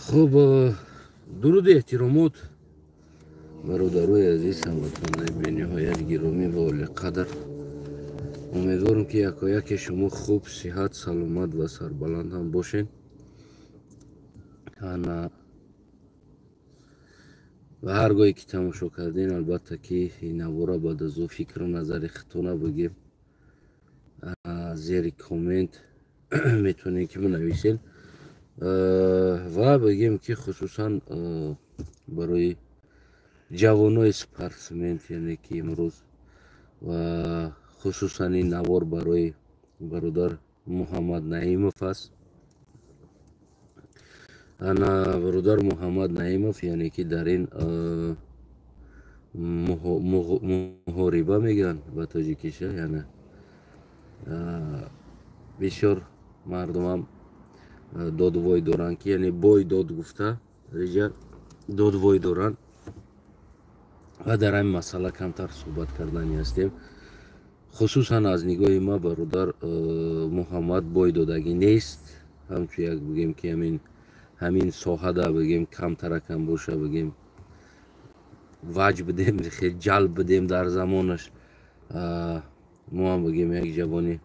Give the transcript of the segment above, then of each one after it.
خب درود احترامات برادرای عزیز هموطنان بی‌نهایت گرامی و عالی‌قدر. امیدوارم که یکایک شما خوب، صحت، سلامت و سربلند هم باشین. انا و هرگاهی که تماشا کردین البته که این نوارا بعد از او فکر و نظر خودتون بگیم زیر کامنت میتونین که بنویسین و بگیم که خصوصا برای جوانای سپورتسمن، یعنی که امروز و خصوصا این نوار برای برادر محمد نعیمов است. انا برادر محمد نعیمов یعنی که در این محاربه میگن به تاجیکیش، یعنی بسیار مردم هم دادوای دارن که یعنی بای داد گفته ریجا دادوای دارن و در این مسئله کمتر صحبت کردنی هستیم. خصوصا از نگاه ما برادر محمد بای دادگی نیست، همچون یک بگیم که همین ساحه دا بگیم کمتر کم باشه، بگیم وجه بدیم، خیلی جلب بدیم در زمانش. ما هم بگیم یک جوانی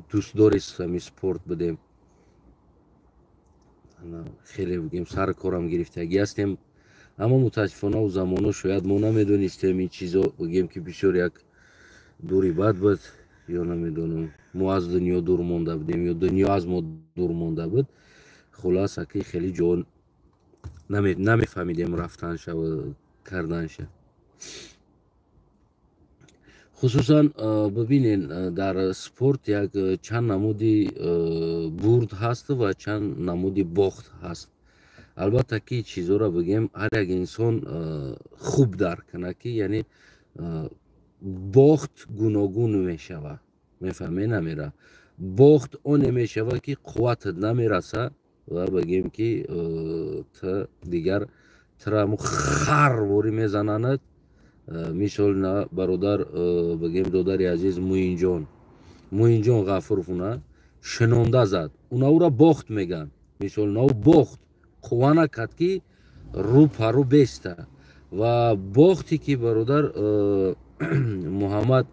دوست داری همی سپورت بدیم، خیلی بگیم سر کارم گرفتگی هستیم، اما متاسفانه و زمانه شاید ما نمیدونستیم این چیزا، بگیم که بسیار یک دوری بد بود یا نمیدونم ما از دنیا دور مونده بودیم یا دنیا از ما دور مونده بود. خلاصه که خیلی جان نمیفهمیدیم رفتنش و کردنش. خصوصا ببینین در سپورت یک چند نمودی برد هست و چند نمودی باخت هست. البته که چیزا را بگیم هر یک انسان خوب درک کنه که یعنی باخت گوناگون میشوه، میفهمی نمیره. باخت اون میشوه که قوتت نمیرسه و بگیم که دیگر ترامو خروری میزنند. مثال نه برادر بگیم دادر عزیز موین جان غفورفونه شنونده زد، اونا او را باخت میگن. مثال نه باخت قوانه کد که رو پرو بیسته و باختی که برادر محمد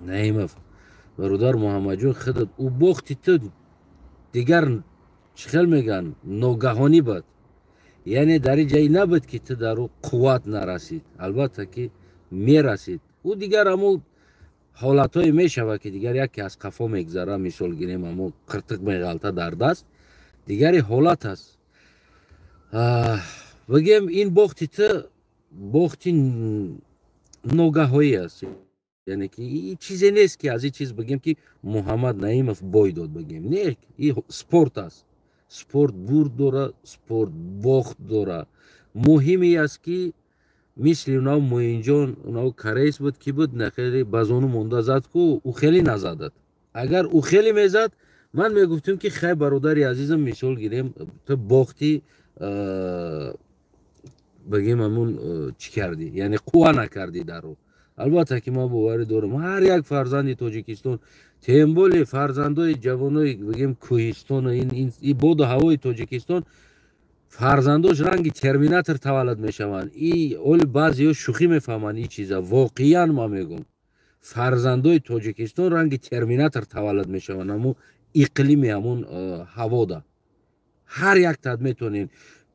نعیمов برادر محمد جان خودت او باختی تو دیگر چخل میگن ناگهانی بود، یعنی در این جایی نبود که تو در او قوت نرسید، البته که میرسید او دیگر همو حالت های میشوه که دیگر یکی از قفا میگذره، مثال گیریم همو قرتق میغلطه در دست دیگری حالت است. بگیم این باختی تو باختی ناگهانی است، یعنی که این چیزی نیست که از این چیز بگیم که محمد نعیمов بای داد، بگیم نه، این سپورت است. سپورت برد داره، سپورت باخت داره. مهمی است که مثل اونا موین جان اونا کریس بود که بود نخیلی بازونو مونده زد که او خیلی نزدد. اگر او خیلی میزد من میگفتم که خیلی برادری عزیزم مثال گیریم تو باختی بگیم همون چی کردی، یعنی قوه نکردی در او. البته که ما باوری دارم هر یک فرزند تاجیکستان تیمبول فرزندای جوانای بگیم کوهستان و این بود و هوای تاجیکستان فرزنداش رنگ ترمیناتور تولد میشوند. این اول بعضی شوخی میفهمند این چیزا، واقعا ما میگم فرزندای تاجیکستان رنگ ترمیناتور تولد میشوند، اما اقلیم همون هوا دا هر یک تد میتونین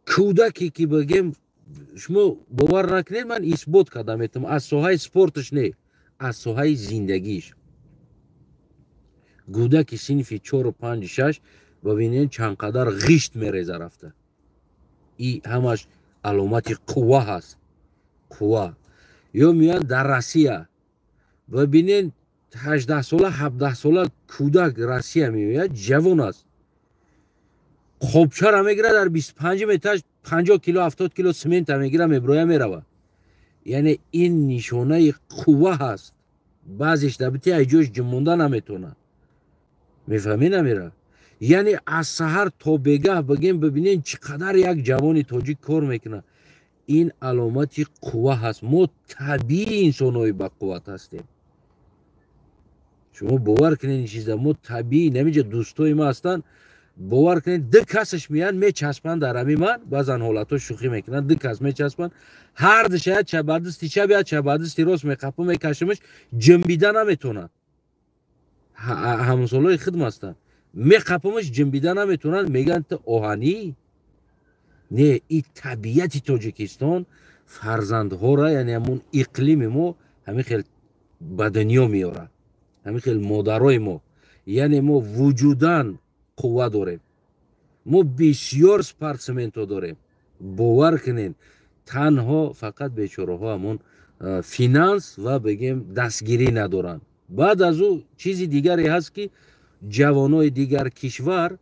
کودکی که بگیم شما باور نکنید من اثبات کردم میتونم از ساحه سپورتش نه، از ساحه زندگیش. کودکی صنفی 4 و 5 6 ببینین چند قدر غشت میریزه رفته، این همش علامت قوه هست. قوه یا میان در روسیه ببینین 18 ساله 17 ساله کودک روسیه میاد جوان است، خوبچه را میگیره در 25 متر 50 کیلو 70 کیلو سمنت میگیره میبروه میروه، یعنی این نشانه قوه هست. بعضیش دبیتی ایجوش جمونده نمیتونه، میفهمی نمیره. یعنی از سحر تا بگه بگیم ببینین چقدر یک جوانی تاجیک کار میکنه، این علامت قوه هست. ما طبیعی انسانهای با قوت هستیم، شما باور کنین این چیزا ما طبیعی نمیجه. دوستای ما هستن باور کنید دو کسش میان میچسبن در همین من بعضن حالتو شوخی میکنن دو کس میچسبن هر دشاید چه بعدستی چه بیاد چه بعدستی راست میخپو میکشمش جنبیدن نمیتونن همسالای خدم هستن میخپمش جنبیدن نمیتونن میگن تو آهنی نه این طبیعت تاجیکستان فرزندها را یعنی همون اقلیم ما همین خیلی به دنیا میاره همین خیلی مادرای ما یعنی ما وجودان قوه داریم ما بسیار سپارتسمنت داریم باور کنین تنها فقط بیچاره ها همون فینانس و بگیم دستگیری ندارن بعد از او چیزی دیگری هست که جوانای دیگر کشور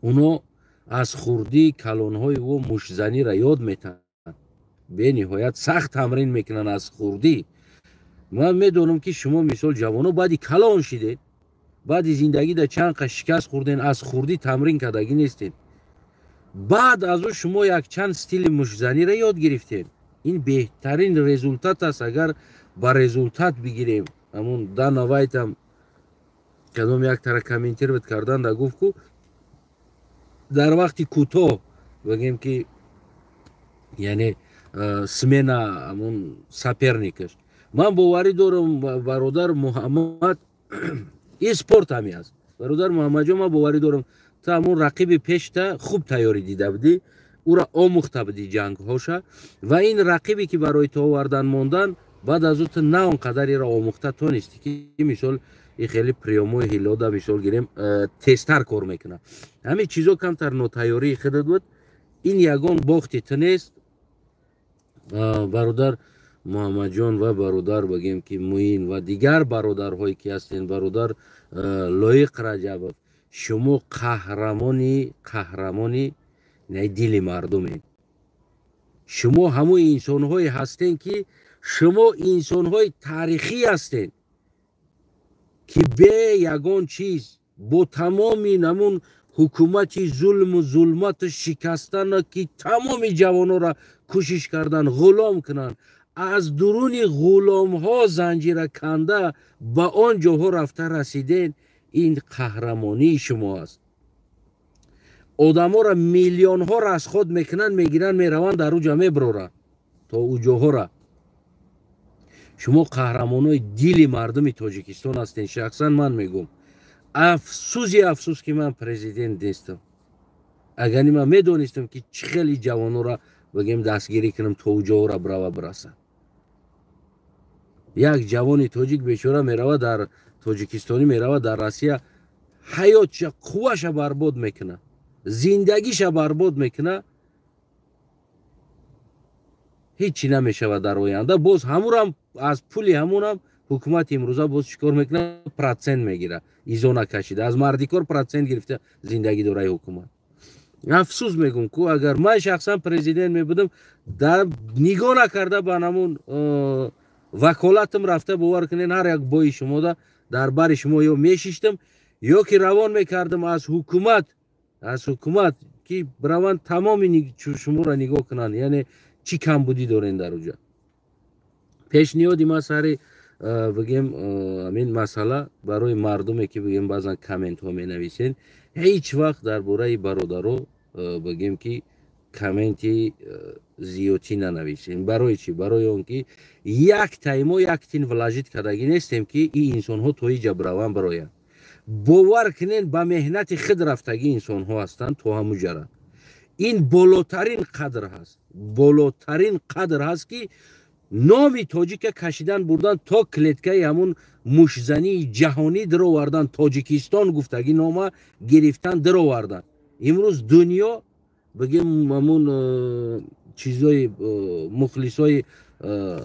اونا از خوردی کلانهای و مشزنی را یاد میتن به نهایت سخت تمرین میکنن از خوردی من میدونم که شما مثال جوانا بعدی کلان شدید بعدی زندگی در چند شکست خوردین از خوردی تمرین کردگی نیستین بعد از او شما یک چند ستیل مشزنی را یاد گرفتین این بهترین رزولتات است اگر با رزولتات بگیریم همون در نوایت هم کدام یک تر کامنتر بد کردن در گفت که در وقتی کوتاه بگیم که یعنی سمنا همون سپرنیکش من باوری دارم برادر محمد این سپورت همی است برادر محمد جان من باوری دارم تا همون رقیب پیش تا خوب تیاری دیده بودی او را آموخته بودی جنگ هاشه و این رقیبی که برای تو آوردن موندن بعد از اون نه اونقدری را آموخته تو نیستی که مثال این خیلی پریامو هیلادا مثال گیریم تستر کار میکنه همه چیزا کمتر نوتیاری خودت بود این یگان باختی تنیست برادر محمد جان و برادر بگیم که موین و دیگر برادرهایی که هستین برادر لایق رجب شما قهرمانی نه دل مردمین شما همون انسانهایی هستین که شما انسانهای تاریخی هستین که به یگان چیز با تمامی نمون حکومتی ظلم و ظلمت شکستن که تمامی جوانو را کوشش کردن غلام کنن از درون غلام ها زنجیر کنده به آن جاها رفته رسیدین این قهرمانی شما است آدم ها را میلیون ها را از خود میکنن میگیرن میرون در او جمعه برورن تا او جاها را شما قهرمانای دل مردم تاجیکستان هستین شخصا من میگم افسوس که من پرزیدنت نیستم اگر من میدونستم که چه خیلی جوانو را بگیم دستگیری کنم تا اوجا را برای برسن یک جوان تاجیک بیچاره میروه در تاجیکستانی میروه در روسیه حیاتش قوهش برباد میکنه زندگیش برباد میکنه هیچی نمیشه در آینده باز همون هم از پولی همون هم حکومت امروزه باز چیکار میکنه پرسنت میگیره ایزونا کشیده از مردی کار پرسنت گرفته زندگی داره حکومت افسوس میگم که اگر من شخصا پرزیدنت میبودم در نگاه نکرده به همون وکالتم رفته باور کنین هر یک بای شما در بر شما یا میشیشتم یا که روان میکردم از حکومت که روان تمامی شما را نگاه کنن یعنی چی کم بودی دارین در اونجا پیشنهادی ما سر بگیم همین مسئله برای مردمی که بگیم بعضا کامنت ها می نویسین هیچ وقت درباره برادرو بگیم که کامنتی زیادی ننویسین برای چی برای اون که یک تایما یک تین ولاجیت کردگی نیستیم که این انسان ها توی جبروان براین باور کنین با مهنت خود رفتگی انسان ها هستن تو همو جرا این بالاترین قدر هست که نامی تاجیک کشیدن بردن تا کلیدکه همون مشزنی جهانی در آوردن تاجیکستان گفتگی نامه گرفتن در آوردن امروز دنیا بگیم همون چیزای مخلصای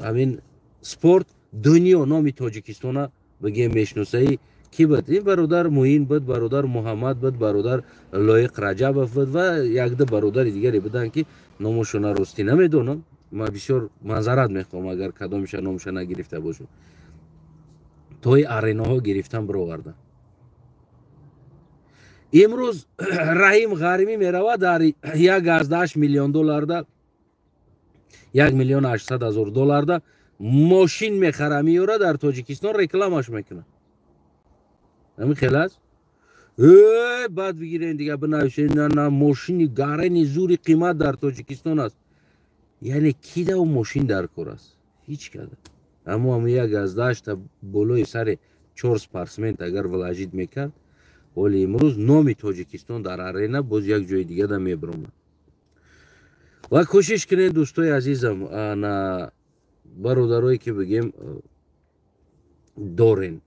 همین سپورت دنیا نامی تاجیکستان بگیم میشناسه کی بود این برادر موین بود برادر محمد بود برادر لایق رجب بود و یک دو برادر دیگری بودن که نامشون راستی نمیدونم ما بسیار معذرت میخوام اگر کدامش نامش نگرفته باشم توی ارینا ها گرفتن برآوردن امروز رحیم غارمی میروه در 1.8 میلیون دلار ده 1,800,000 دلار ده ماشین میخره میاره در تاجیکستان رکلامش میکنه همین خیلی است بعد بگیرین دیگه بنویسین نه ماشینی گارنی زوری قیمت در تاجیکستان است. یعنی کی ده و ماشین در کار است؟ هیچ کده. اما یک از داشت بلوی سر 4% اگر ولاجید میکرد، ولی امروز نامی تاجیکستان در آرینه باز یک جای دیگه ده میبرم. و کوشش کنین دوستای عزیزم، انا برادرایی که بگیم دارین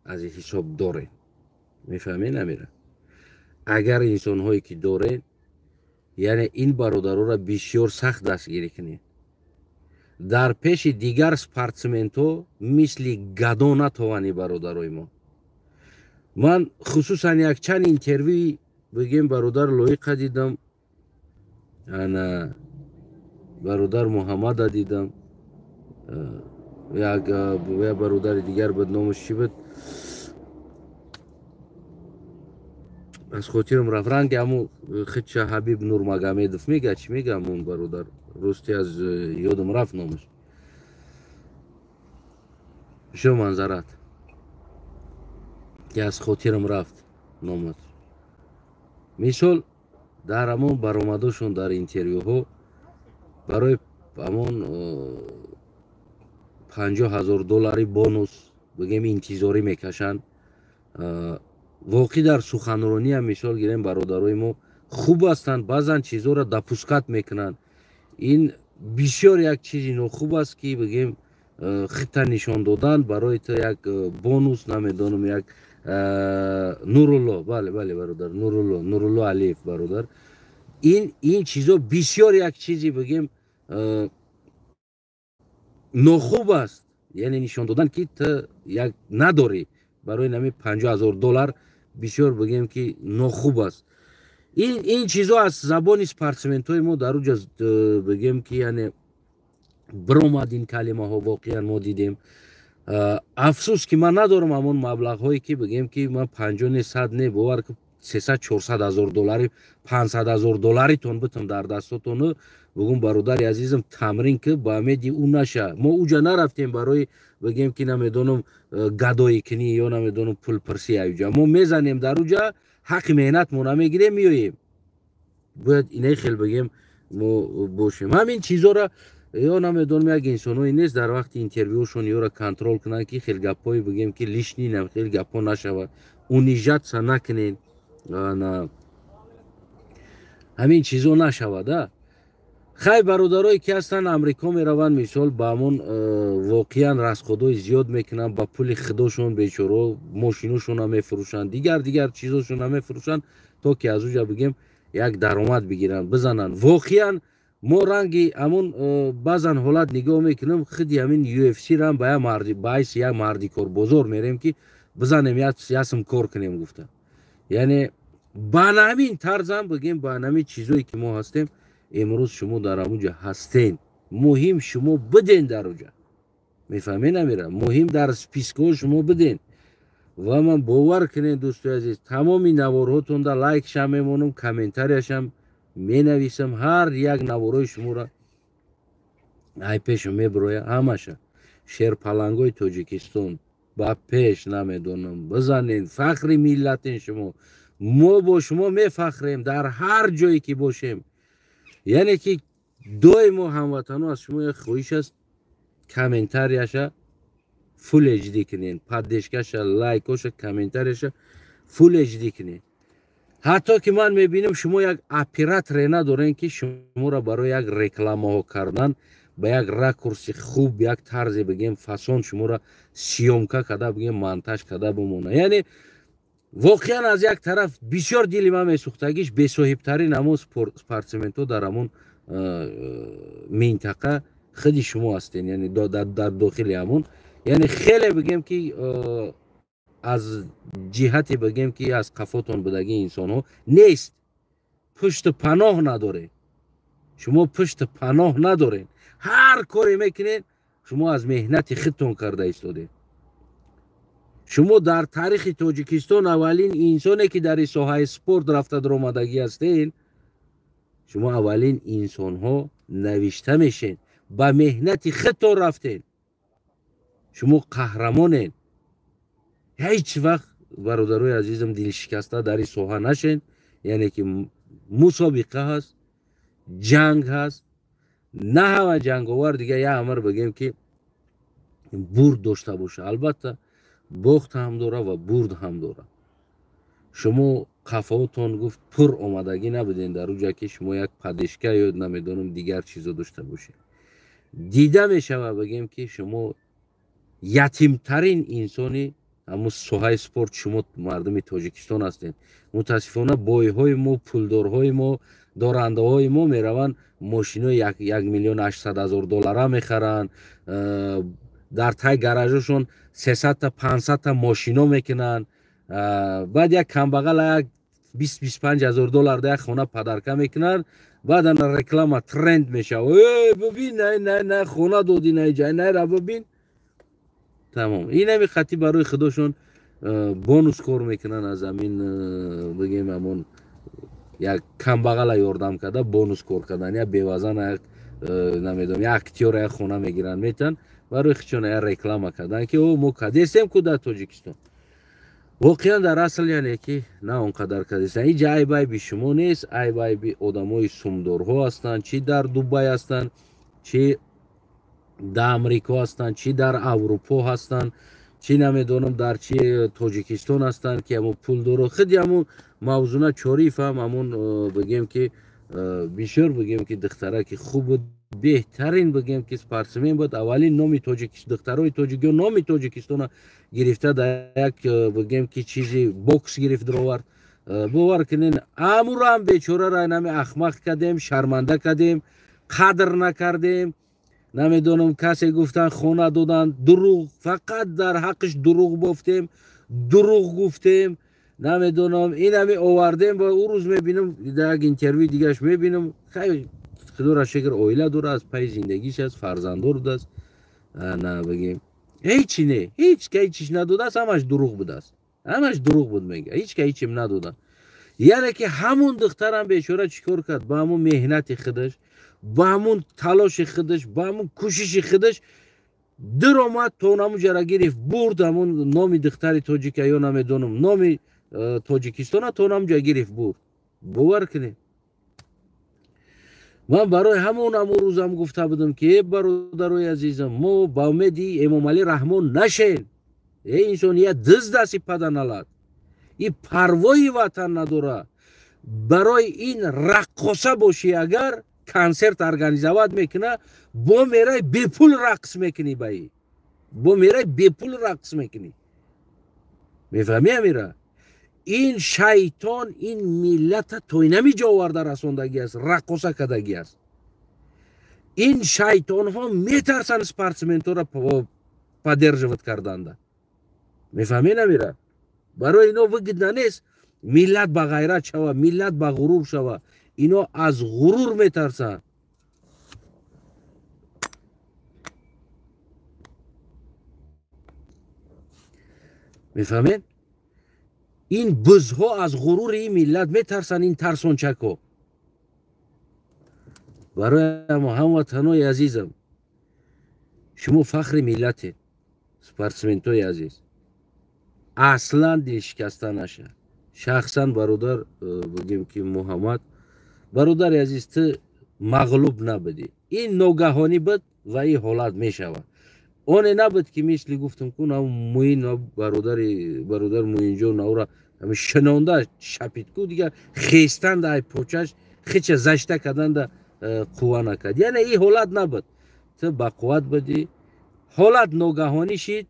از حساب دارین، میفهمین نمیره. اگر انسان هایی که دارین، یعنی این برادرها را بسیار سخت دستگیری کنین. در پیش دیگر سپارتسمنت ها مثل گدا نتوانی برادرای ما. من خصوصا یک چند اینترویو بگیم برادر لایق دیدم، انا برادر محمد دیدم، یک برادر دیگر بود نامش چی بود از خاطرم رفت، رنگ همو خدش حبیب نورمگامدوف میگه چی میگه همون برادر، راستی از یادم رفت نامش، شو منظرت که از خاطرم رفت نامش. مثال در همون برآمدشون در اینترویو ها برای همون $50,000 بونوس بگیم انتظاری میکشن. واقعی در سخنرانی هم مثال گیریم برادرای ما خوب هستند، بعضا چیزها را دپوسکت میکنن. این بسیار یک چیزی خوب است که بگیم خط نشان دادن برای تو یک بونوس، نمیدونم یک نورالله، بله برادر نورالله علیف برادر، این چیزا بسیار یک چیزی بگیم ناخوب است، یعنی نشان دادن که تو یک نداری برای نمی $50,000 بسیار بگیم که ناخوب است. این چیزا از زبان سپارتسمنت های ما در اونجا بگیم که یعنی برآمد این کلمه ها واقعا ما دیدیم. افسوس که من ندارم همون مبلغ هایی که بگیم که من 50 100 نه باور که $300,000 $500,000 تون بتم در دستاتون بگم برادر عزیزم تمرین که با امیدی اون نشه. ما اوجا نرفتیم برای بگیم که نمیدونم گدایی کنی یا نمیدونم پول پرسی اوجا، ما میزنیم در اوجا حق مهنت مون میگیریم میویم. باید اینه خیلی بگیم ما باشیم همین چیزا را، یا نمیدونم یک انسانوی نیست در وقت اینترویوشون یا را کنترل کنن که خیلی گپایی بگیم که لیشنی نم خیلی گپا نشود، اونیجت سا نکنین، همین چیزا نشود. خیلی برادرایی که هستن امریکا میرون مثال با همون واقعا رسخدای زیاد میکنن، با پول خداشون بیچاره ماشینوشون هم میفروشن، دیگر چیزاشون هم میفروشن تا که از اونجا بگیم یک درآمد بگیرن بزنن. واقعا ما رنگی همون بعضن حالت نگاه میکنم خودی همین UFC را هم باعث یک مردی کار بزرگ میریم که بزنیم یاسم کار کنیم گفتم. یعنی با همین طرز هم بگیم با همین چیزایی که ما هستیم امروز شما در اونجا هستین، مهم شما بدین در اونجا، میفهمین نمیره، مهم در سپیسکو شما بدین. و من باور کنین دوستای عزیز تمامی نوارهاتون در لایک شم میمونم، کامنتاریش هم می نویسم، هر یک نوارای شما را ای پیش میبرویم همشه شیر پلنگوی تاجیکستان با پیش نمیدونم بزنین، فخر ملتین شما، ما با شما میفخریم در هر جایی که باشیم. یعنی که دوی ما هموطنو از شما یک خواهش است کامنتاریش فول اچ دی کنین، پادشکش لایکش کامنتاریش فول اچ دی کنین. حتی که من میبینم شما یک اپراتور ندارین که شما را برای یک رکلام ها کردن با یک راکورس خوب یک طرز بگیم فسون شما را سیومکا کده بگیم مانتاژ کده بمونه. یعنی واقعا از یک طرف بسیار دلی من میسوختگیش به صاحب ترین همون سپارتسمنت در همون منطقه خودی شما هستین، یعنی در داخل همون، یعنی خیلی بگیم که از جهتی بگیم که از قفاتون بدگی انسان ها نیست، پشت پناه نداره، شما پشت پناه ندارین، هر کاری میکنین شما از مهنت خودتون کرده ایستاده. شما در تاریخ تاجیکستان اولین انسانی که در ساحه سپورت رفته در آمدگی هستین، شما اولین انسان ها نوشته میشین، با مهنت خودتون رفتین، شما قهرمانین. هیچ وقت برادرای عزیزم دل شکسته در این ساحه نشین. یعنی که مسابقه هست، جنگ هست، نه همه جنگاور دیگه یه امر بگیم که برد داشته باشه. البته باخت هم داره و برد هم داره. شما قفاوتون گفت پر آمدگی نبودین در اونجا که شما یک پدشکه یا نمیدونم دیگر چیزا داشته باشین. دیده میشوه بگیم که شما یتیمترین انسانی همون ساحه سپورت شما مردم تاجیکستان هستین. متاسفانه بایهای ما، پولدارهای ما، دارنده های ما میروند ماشین 1,800,000 دلار میخرن، در تای گراژشون 300 تا 500 تا ماشینا میکنن، بعد یک کمبغل 20-25 هزار دلار در خونه پدرکه میکنن، بعد رکلام ترند میشه. ببین نه خونه دادی نه جای نه را ببین. تمام این همی خطی برای خودشون بونوس کار میکنن از همین بگیم همون یک کمبغل یاردم کرده بونوس کار کردن یا بیوزن یک نمیدونم یک اکتیور یک خونه میگیرن میتن برای خودشون یک رکلام کردن که او ما کدیستیم که در تاجیکستان. واقعا در اصل یعنی که نه اونقدر کدیستن. این جای بای بی شما نیست. ای بای بی آدمای سومدارها هستن، چی در دوبای هستن، چی در امریکا هستن، چی در اروپا هستن، چی نمیدونم در چی تاجیکستان هستن که همون پول دارو. خیلی همون موضوع چاریف هم همون بگیم که بیشتر بگیم که دختره که خوب بود، بهترین بگیم که سپارسمین بود. اولین نامی تاجیکستان دخترای تاجیکستان نامی تاجیکستان گرفته در یک بگیم که چیزی بوکس گرفت درآورد. باور کنین امور هم بیچاره را نمی احمق کردیم، شرمنده کردیم، قدر نکردیم. نمیدونم کسی گفتن خونه دادن، دروغ، فقط در حقش دروغ گفتیم، دروغ گفتیم. نمیدونم این همی آوردیم و او روز میبینم در یک اینترویو دیگهش میبینم خیلی خدا را شکر اویله داره، از پای زندگیش از فرزندار بوده است. نه بگیم هیچی نه، هیچ که هیچیش نداده است، همش دروغ بوده است، همش دروغ بود میگه، هیچ که هیچیم نداده. یعنی که همون دخترم بیچاره چیکار کرد؟ با همون مهنت خودش، با همون تلاش خودش، با همون کوشش خودش درآمد تا اونمو جرا گرفت برد. همون نامی دختر تاجیک یا نمیدونم نامی تاجیکستان تا اونم جا گرفت برد. باور کنید من برای همون روزم گفته بودم که برادرای عزیزم ما با امیدی امام علی رحمان نشین. این انسانیت دستی پدر نلد، این پروای وطن نداره. برای این رقصه باشی اگر کنسرت ارگانیزواد میکنه با میره بپول رقص میکنی، با میره بپول رقص میکنی. میفهمی امیره؟ این شیطان این ملت توی نمیجا آورده رساندگی است، رقصه کدگی است. این شیطان ها میترسن سپارتسمنت ها را پدرجوت کردند. میفهمی نمیره؟ برای اینا وگد نیست ملت با غیرت شوه، ملت با غرور شوه. اینا از غرور میترسن. میفهمین؟ این بزها از غرور این ملت میترسن، این ترسانچک ها. برای هموطنای عزیزم شما فخر ملت سپارتسمنت های عزیز اصلا دل شکسته نشه. شخصا برادر بگیم که محمد برادر عزیز تو مغلوب نبودی. این ناگهانی بود و این حالت میشود. اون نبود که مثل گفتم که موین برادر موین جان او را همه شنانده شپید که دیگه خیستند ای پوچش خیچه زشته کردن ده قوه نکرد. یعنی این حالت نبود. تو با قوت بودی، حالت ناگهانی شید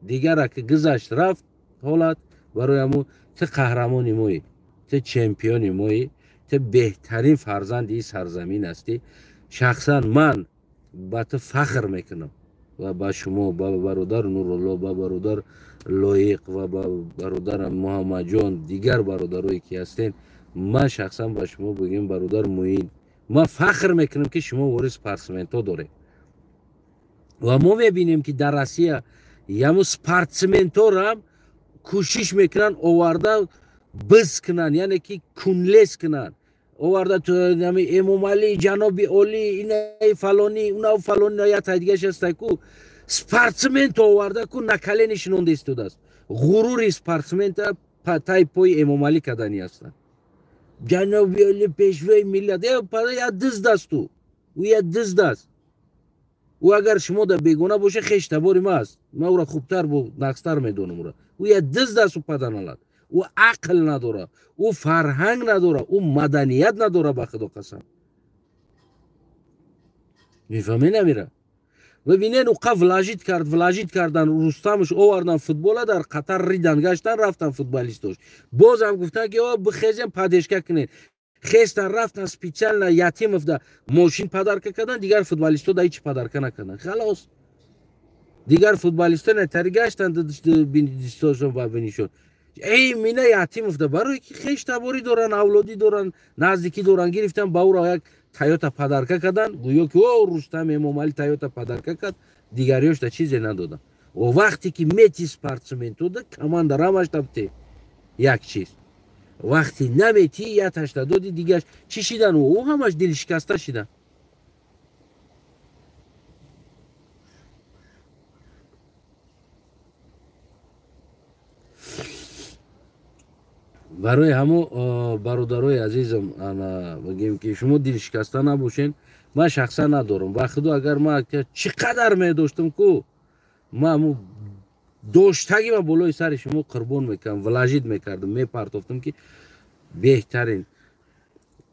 دیگر را که گذشت رفت حالت. برای همون تو قهرمانی موی، تو چمپیونی موی، تو بهترین فرزند این سرزمین هستی. شخصا من با تو فخر میکنم و با شما، با برادر نورالله، با برادر لایق و با برادر محمد جان، دیگر برادرایی که هستین، من شخصا با شما بگیم برادر موین، ما فخر میکنم که شما وارث سپارتسمنت داره. و ما میبینیم که در روسیه یمو سپارتسمنت ها هم کوشش میکنن آورده بز کنن، یعنی که کنلیس کنن. آورده تو امام علی، جناب علی، این فلانی، اون فلانی یا تا دیگه هست کو سپارتسمنت آورده کو نکله نشونده استوده است. غروری спортсмента тай пои эмомалӣ кардани ҳастанд. ҷаноби оли пешвои миллат я дизд асту, ӯ я дизд аст. ӯ агар шумо да бегона боша хеш табори ма аст. ман ӯро хубтар бо нақстар медонам ӯро. ӯ я дизд аст, ӯ паданалад. ӯ ақл надора, ӯ фарҳанг надора, ӯ маданият надора ба худо қасам. мифаҳме намира? бибинен уқа влажид кардан, рустамш овардан футбола дар қатар ридан гаштан, рафтан футболистош. Бозам гуфтан ки бихезем падешка кунед. Хестан рафтан специально Ятимов да мошин падарка кардан, дигар футболисто да ҳеч падарка накардан. Халос. Дигар футболисто натари гаштан дистошон ба бинишон. эй мина Ятимов да барои ки хеш табори доран, авлодӣ доран, наздикӣ доран, гирифтан ба ӯро як Toyota padarka kadan, go'yo ki o Rustam Emomali Toyota padarka kad, digaryosh da chize nadodan. O vaqti ki meti sportsmenoda komanda ramash tabte yak chiz. Vaqti nameti yatash dodi digash chi shidan u hamash dil shikasta shidan. برای همو برادرای عزیزم بگیم که شما دل شکسته نباشین. من شخصا ندارم و خدا اگر ما چقدر می‌داشتم که ما داشتگی ما بالای سر شما قربان میکنم، ولاجید میکردم، میپرتافتم که بهترین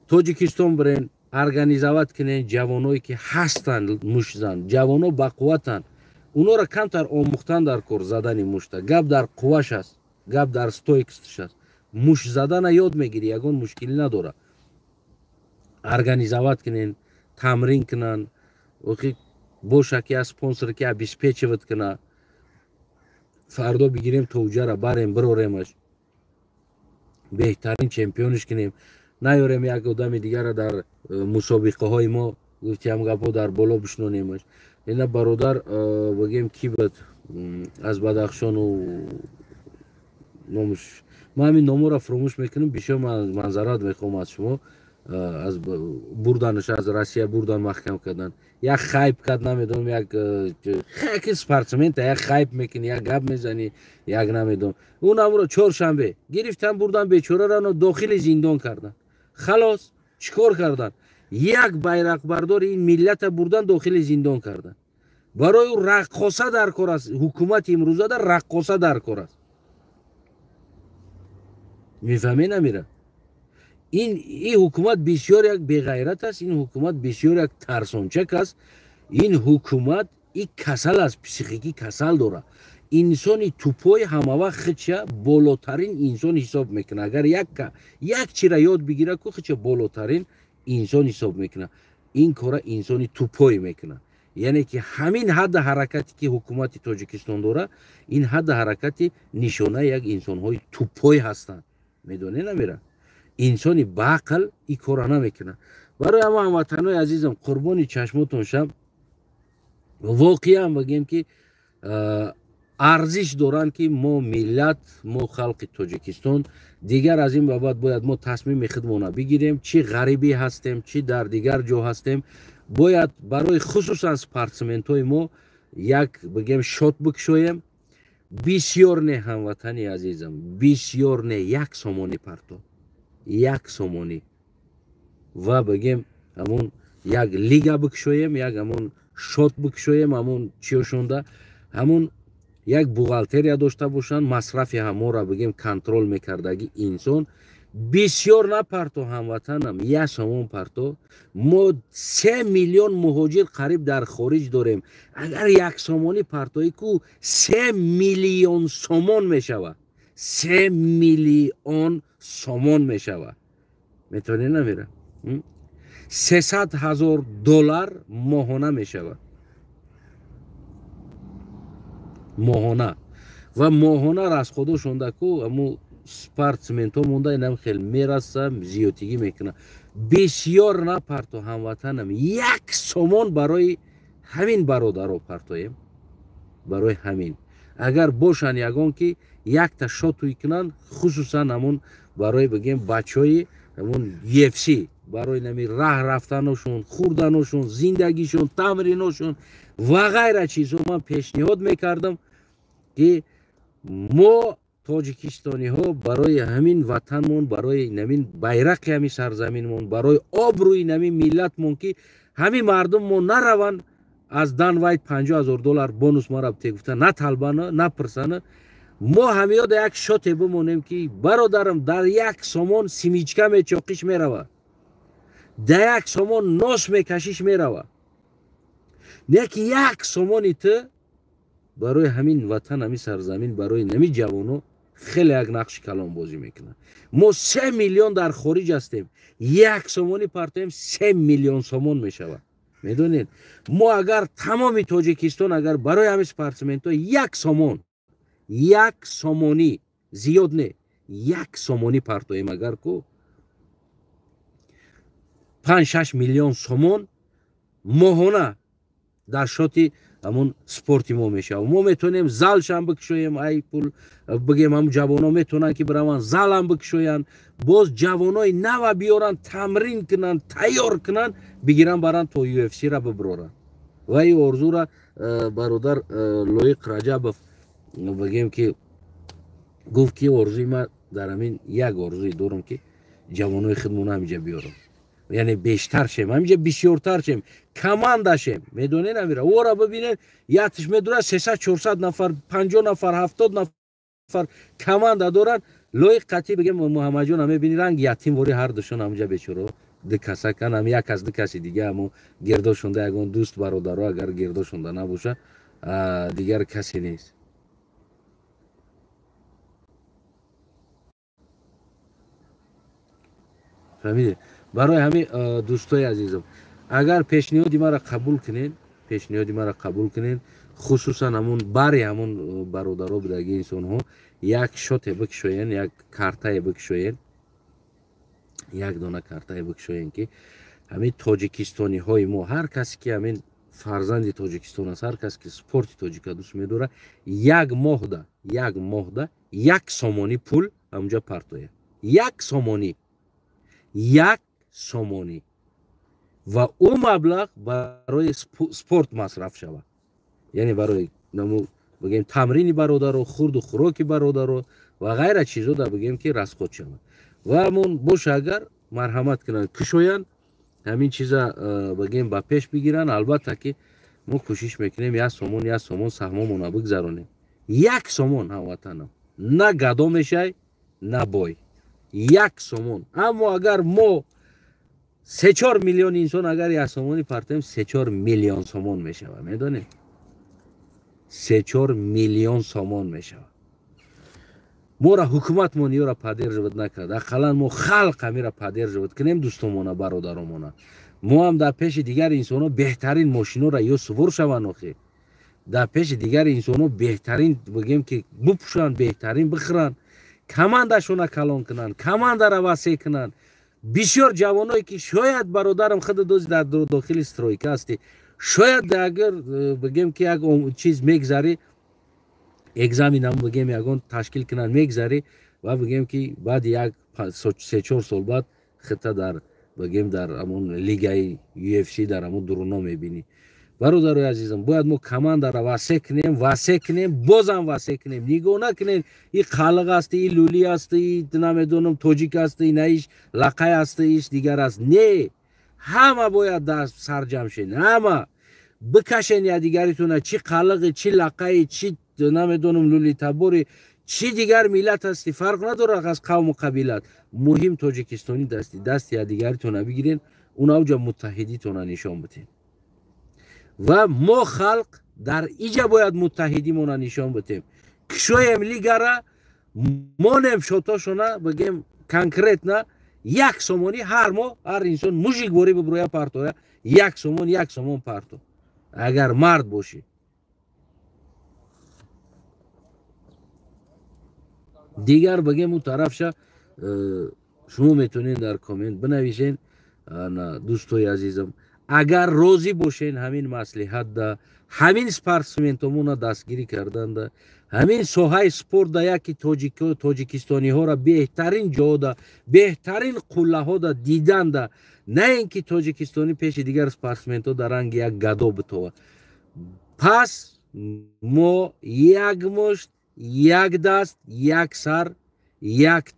توجیکستان برین ارگانیزوات کنین جوانایی که هستن مشزن، جوانا با قوتن، اونا را کمتر آموختن در کار زدن مشت. گپ در قواش است، گپ در استویکستش است. مش زدن یاد میگیری، یگان مشکلی نداره. ارگانیزوات کنین، تمرین کنن، وقتی باشه که اسپانسر که ابیسپیچوت کنه، فردا بگیریم توجه را بریم بروریمش، بهترین چمپیونش کنیم، نیاریم یک آدم دیگر را در مسابقه های ما گفتیم گپا در بالا بشنونیمش. اینا برادر بگیم کی بود از بدخشان و نامش، ما همین نامو را فراموش میکنم، بیشتر منظرات میخوام از شما. از بردنش از روسیه بردن محکم کردن، یک خایب کرد نمیدونم، یک اسپورتسمن یک خایب میکنی، یک گپ میزنی، یک نمیدونم. اون امروز چهارشنبه گرفتن بردن بیچاره را داخل زندان کردن. خلاص چیکار کردن؟ یک بیرق بردار این ملت بردن داخل زندان کردن. برای رقاصه در کار است. حکومت امروزه در رقاصه در کار است. میفهمی نمیره؟ این حکومت بسیار یک بی‌غیرت است، این حکومت بسیار یک ترسانچک است، این حکومت یک کسل است، پسیخیکی کسل داره. انسانی توپای همه وقت خودشه بالاترین انسان حساب میکنه. اگر یک چی را یاد بگیره که خودشه بالاترین انسان حساب میکنه. این کار انسانی توپای میکنه. یعنی که همین حد حرکتی که حکومت تاجیکستان داره، این حد حرکتی نشانه یک انسان های توپای هستند. میدونه نمیره؟ انسانی با عقل این کار نمیکنه. برای همه هموطنای عزیزم قربانی چشمتون شم، واقعا بگیم که ارزش دارن که ما ملت، ما خلق تاجیکستان دیگر از این بابت باید ما تصمیم خودمون بگیریم. چی غریبی هستیم، چی در دیگر جا هستیم، باید برای خصوصا اسپورتسمن‌های ما یک بگیم شات بکشویم. بسیار نه هموطنی عزیزم، بسیار نه، یک سامانی پرتو، یک سامانی و بگیم همون یک لیگا بکشویم، یک همون شات بکشویم، همون چیوشونده، همون یک بوغالتریا داشته باشن، مصرف همو را بگیم کنترل میکردگی انسان. بسیار نپرتو هموطنم، یک سامان پرتو. ما 3 میلیون مهاجر قریب در خارج داریم. اگر یک سامانی پرتوی کو 3 میلیون سامان میشوه، 3 میلیون سامان میشوه. میتونی نمیره؟ 300,000 دلار ماهانه میشوه، ماهانه. و ماهانه را از خدا شونده کو امو سپورتسمنت ها مونده، اینم خیلی میرسه زیادگی میکنه. بسیار نپرتو هموطنم، یک سامان برای همین برادر ها پرتویم، برای همین. اگر باشن یگان که یک تا شاتوی کنن، خصوصا همون برای بگیم بچه های همون UFC، برای نمی راه رفتنشون، خوردنشون، زندگیشون، تمرینشون و غیره چیزو من پیشنهاد میکردم که мо тоҷикистониҳо барои ҳамин ватанмон, барои намин байрақи ҳамин сарзаминмон, барои обрӯи намин миллатмон ки ҳамин мардуммон нараванд аз данвайт $50,000 бонус мара тегуфта наталбана напирсана, мо ҳамиёда як шоте бимонем ки бародарам дар як сомон симичка мечоқиш мерава, дар як сомон нос мекашиш мерава, не ки як сомони ту барои ҳамин ватан, ҳамин сарзамин, барои намин ҷавоно хеле як нақши калонбозӣ мекунад. мо 3 миллион дар хориҷ ҳастем, як сомони партоем 3 миллион сомон мешавад. медонед, мо агар тамоми тоҷикистон агар барои ҳамин спортсменто як сомонӣ зиёд не, як сомонӣ партоем агар ку 5-6 миллион сомон моҳона дар шоти ҳамон спорти мо мешавад. мо метонем залшам бикушоем, ай пул бигем ҳам ҷавоно метонанд ки бираванд залам бикушоянд, боз ҷавонои нава биёранд, тамрин кунанд, тайёр кунанд, бигиранд баранд то UFC-ра биброранд. ва ин орзура бародар Лоиқ Раҷабов бигем ки гуфт ки орзуи ман дар ҳамин як орзуи дорам ки ҷавонои худмон ҳаминҷа биёрам, яъне бештар шем, ҳаминҷа бисёртар шем, команда шем. медонед амира ора бибинед ятиш медора 300-400 нафар, 50 нафар, 70 нафар команда доранд. Лоиқ қатӣ бигем муҳаммадҷон ҳаме бини ранг ятим вори ҳар душон ҳаминҷа бечоро дикасакан, ҳам як аз дикаси дига ҳамо гирдошонда ягон дӯст бародаро агар гирдошонда набоша дигар касе нест. фаҳмидед? барои ҳамин дӯстои азизам, агар пешниҳоди мара қабул кунед, хусусан ҳамон бари ҳамон бародаро будаги инсонҳо як шоте бикушоен, як картае бикушоен, як дона картае бикушоен ки ҳамин тоҷикистониҳои мо, ҳар касе ки ҳамин фарзанди тоҷикистон аст, ҳар касе ки спорти тоҷика дӯст медорад, як моҳда як сомонӣ пул ҳамҷа партояд, як сомонӣ ва ӯ маблағ барои спорт масраф шавад, яъне барои бигем тамрини бародаро, хурду хӯроки бародаро ва ғайра чизода бигем ки расход шавад. ва ҳамон боша агар марҳамат кунанд, кушоянд, ҳамин чиза бигем ба пеш бигиранд. албатта ки мо кӯшиш мекунем як сомон саҳмомона бигзаронем, як сомон ҳамватанам, на гадо мешай, на бой, як сомон. аммо агар мо 3-4 миллион инсон агар як сомони партоем 3-4 миллион сомон мешавад. медонед, 3-4 миллион сомон мешавад. мора ҳукуматмон ёра падержавад накард, ақаллан мо халқ амира падержавад кунем, дӯстомона бародаромона. мо ҳам дар пеши дигари инсонҳо беҳтарин мошинора ё сувор шаванд, охе дар пеши дигари инсонҳо беҳтарин бигем ки бипӯшанд, беҳтарин бихӯранд, командашона калон кунанд, командара васеъ кунанд. бисёр ҷавоное ки шояд бародарам худ дӯст дар дохили стройка ҳастӣ, шояд агар бигем ки як чиз мегзарӣ, экзаменам бигем ягон ташкил кунанд мегзарӣ ва бигем ки баъди як 3-4 сол баъд худта дар бигем дар ҳамон лигаи UFC дар ҳамон дуруно мебинӣ. бародарои азизам, бояд мо командара васеъ кунем, бозам васеъ кунем. нигоҳ накунем и қалиқ асти, и лули асти, и намедонам тоҷик асти, на иш лақай асти, иш дигар аст. не, ҳама бояд даст сарҷам шен, ҳама бикашен якдигаритона, чи қалиқи, чи лақаи, чи намедонам лули табори, чи дигар миллат асти, фарқ надорад аз қавму қабилат. муҳим тоҷикистони дасти якдигаритона бигирен, унавҷа муттаҳидитона нишон битен. ва мо халқ дар иҷа бояд муттаҳидимона нишон битем. кушоем лигара, монем шотошона, бигем конкретна як сомонӣ ҳар моҳ ҳар инсон мужик борӣ биброя партоя, як сомон парто, агар мард бошӣ. дигар бигем ӯ тарафша шумо метонед дар коммент бинависен. дӯстои азизам, агар розӣ бошен ҳамин маслиҳатда, ҳамин спортсментомона дастгирӣ карданда, ҳамин соҳаи спортда яки тоҷикистониҳоро беҳтарин ҷода, беҳтарин қуллаҳода диданда, на ин ки тоҷикистони пеши дигар спортсменто дар ранги як гадо битова. пас мо як мушт یک دست یک سر یک